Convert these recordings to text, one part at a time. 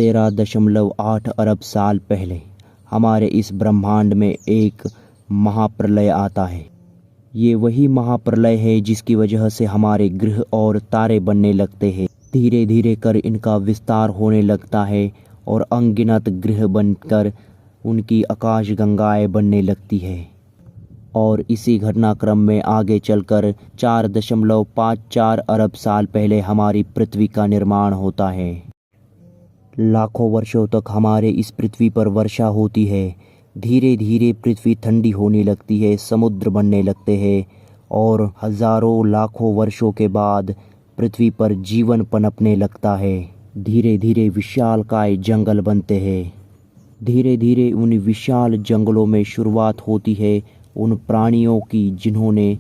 13.8 अरब साल पहले हमारे इस ब्रह्मांड में एक महाप्रलय आता है। ये वही महाप्रलय है जिसकी वजह से हमारे ग्रह और तारे बनने लगते हैं। धीरे धीरे कर इनका विस्तार होने लगता है और अनगिनत ग्रह बनकर उनकी आकाश गंगाएं बनने लगती है। और इसी घटनाक्रम में आगे चलकर 4.54 अरब साल पहले हमारी पृथ्वी का निर्माण होता है। लाखों वर्षों तक हमारे इस पृथ्वी पर वर्षा होती है। धीरे धीरे पृथ्वी ठंडी होने लगती है, समुद्र बनने लगते हैं और हजारों लाखों वर्षों के बाद पृथ्वी पर जीवन पनपने लगता है। धीरे धीरे विशालकाय जंगल बनते हैं। धीरे धीरे उन विशाल जंगलों में शुरुआत होती है उन प्राणियों की जिन्होंने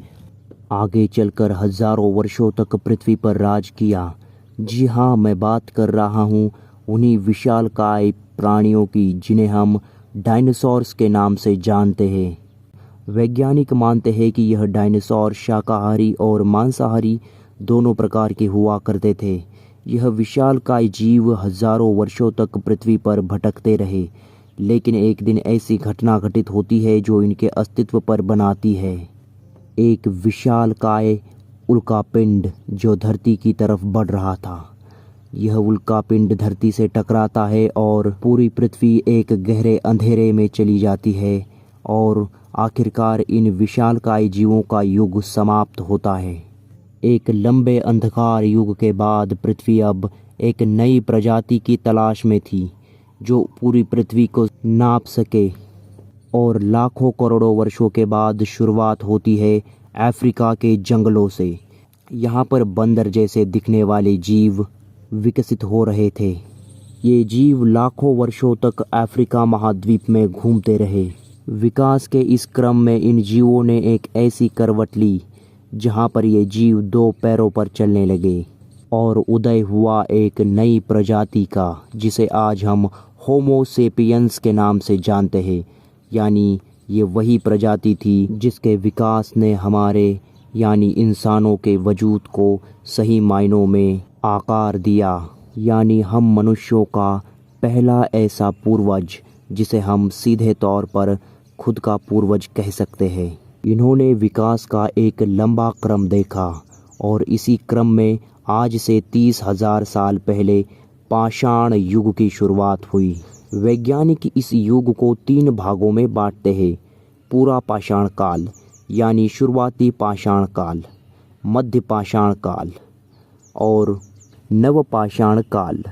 आगे चलकर हजारों वर्षों तक पृथ्वी पर राज किया। जी हाँ, मैं बात कर रहा हूँ उन्हीं विशालकाय प्राणियों की जिन्हें हम डायनासोर्स के नाम से जानते हैं। वैज्ञानिक मानते हैं कि यह डायनासोर शाकाहारी और मांसाहारी दोनों प्रकार के हुआ करते थे। यह विशालकाय जीव हजारों वर्षों तक पृथ्वी पर भटकते रहे, लेकिन एक दिन ऐसी घटना घटित होती है जो इनके अस्तित्व पर बनाती है। एक विशालकाय उल्कापिंड जो धरती की तरफ बढ़ रहा था। यह उल्कापिंड धरती से टकराता है और पूरी पृथ्वी एक गहरे अंधेरे में चली जाती है और आखिरकार इन विशालकाय जीवों का युग समाप्त होता है। एक लंबे अंधकार युग के बाद पृथ्वी अब एक नई प्रजाति की तलाश में थी जो पूरी पृथ्वी को नाप सके। और लाखों करोड़ों वर्षों के बाद शुरुआत होती है अफ्रीका के जंगलों से। यहाँ पर बंदर जैसे दिखने वाले जीव विकसित हो रहे थे। ये जीव लाखों वर्षों तक अफ्रीका महाद्वीप में घूमते रहे। विकास के इस क्रम में इन जीवों ने एक ऐसी करवट ली जहाँ पर ये जीव दो पैरों पर चलने लगे और उदय हुआ एक नई प्रजाति का, जिसे आज हम होमो सेपियंस के नाम से जानते हैं। यानी ये वही प्रजाति थी जिसके विकास ने हमारे यानी इंसानों के वजूद को सही मायनों में आकार दिया। यानी हम मनुष्यों का पहला ऐसा पूर्वज जिसे हम सीधे तौर पर खुद का पूर्वज कह सकते हैं। इन्होंने विकास का एक लंबा क्रम देखा और इसी क्रम में आज से 30,000 साल पहले पाषाण युग की शुरुआत हुई। वैज्ञानिक इस युग को 3 भागों में बांटते हैं। पूरा पाषाण काल यानी शुरुआती पाषाण काल, मध्य पाषाण काल और नवपाषाण काल।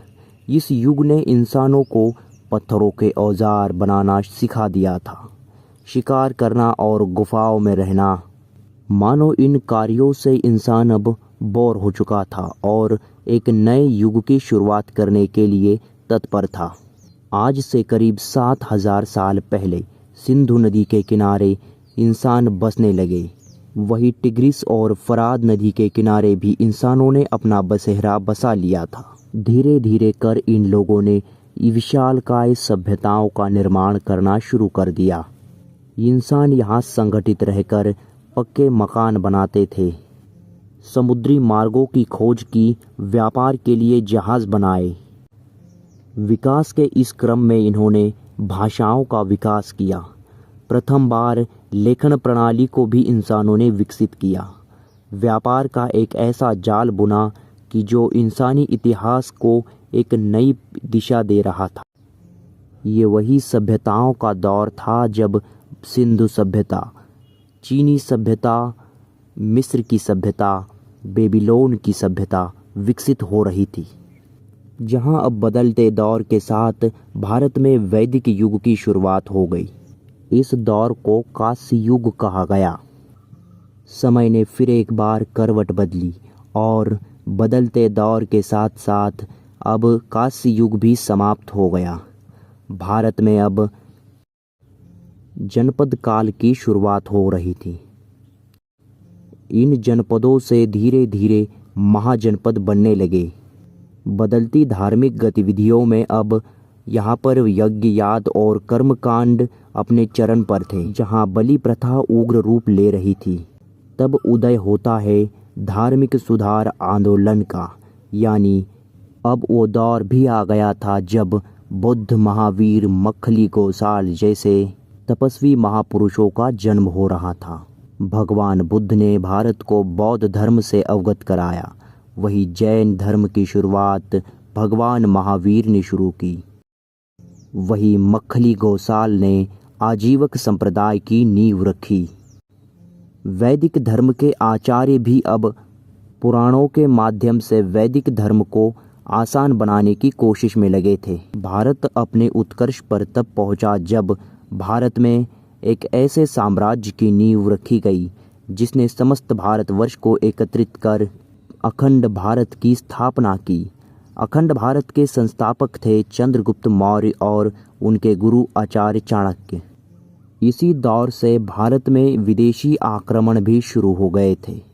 इस युग ने इंसानों को पत्थरों के औजार बनाना सिखा दिया था, शिकार करना और गुफाओं में रहना। मानो इन कार्यों से इंसान अब बोर हो चुका था और एक नए युग की शुरुआत करने के लिए तत्पर था। आज से करीब 7,000 साल पहले सिंधु नदी के किनारे इंसान बसने लगे। वही टिग्रिस और फराद नदी के किनारे भी इंसानों ने अपना बसेरा बसा लिया था। धीरे धीरे कर इन लोगों ने विशालकाय सभ्यताओं का निर्माण करना शुरू कर दिया। इंसान यहाँ संगठित रहकर पक्के मकान बनाते थे, समुद्री मार्गों की खोज की, व्यापार के लिए जहाज बनाए। विकास के इस क्रम में इन्होंने भाषाओं का विकास किया। प्रथम बार लेखन प्रणाली को भी इंसानों ने विकसित किया। व्यापार का एक ऐसा जाल बुना कि जो इंसानी इतिहास को एक नई दिशा दे रहा था। ये वही सभ्यताओं का दौर था जब सिंधु सभ्यता, चीनी सभ्यता, मिस्र की सभ्यता, बेबीलोन की सभ्यता विकसित हो रही थी। जहां अब बदलते दौर के साथ भारत में वैदिक युग की शुरुआत हो गई। इस दौर को कांस्य युग कहा गया। समय ने फिर एक बार करवट बदली और बदलते दौर के साथ साथ अब कांस्य युग भी समाप्त हो गया। भारत में अब जनपद काल की शुरुआत हो रही थी। इन जनपदों से धीरे धीरे महाजनपद बनने लगे। बदलती धार्मिक गतिविधियों में अब यहाँ पर यज्ञ, याद और कर्मकांड अपने चरण पर थे। जहाँ बलि प्रथा उग्र रूप ले रही थी, तब उदय होता है धार्मिक सुधार आंदोलन का, यानी अब वो दौर भी आ गया था जब बुद्ध, महावीर, मक्खली गोसाल जैसे तपस्वी महापुरुषों का जन्म हो रहा था। भगवान बुद्ध ने भारत को बौद्ध धर्म से अवगत कराया। वही जैन धर्म की शुरुआत भगवान महावीर ने शुरू की। वही मक्खली गोसाल ने आजीवक संप्रदाय की नींव रखी। वैदिक धर्म के आचार्य भी अब पुराणों के माध्यम से वैदिक धर्म को आसान बनाने की कोशिश में लगे थे। भारत अपने उत्कर्ष पर तब पहुंचा जब भारत में एक ऐसे साम्राज्य की नींव रखी गई जिसने समस्त भारतवर्ष को एकत्रित कर अखंड भारत की स्थापना की। अखंड भारत के संस्थापक थे चंद्रगुप्त मौर्य और उनके गुरु आचार्य चाणक्य। इसी दौर से भारत में विदेशी आक्रमण भी शुरू हो गए थे।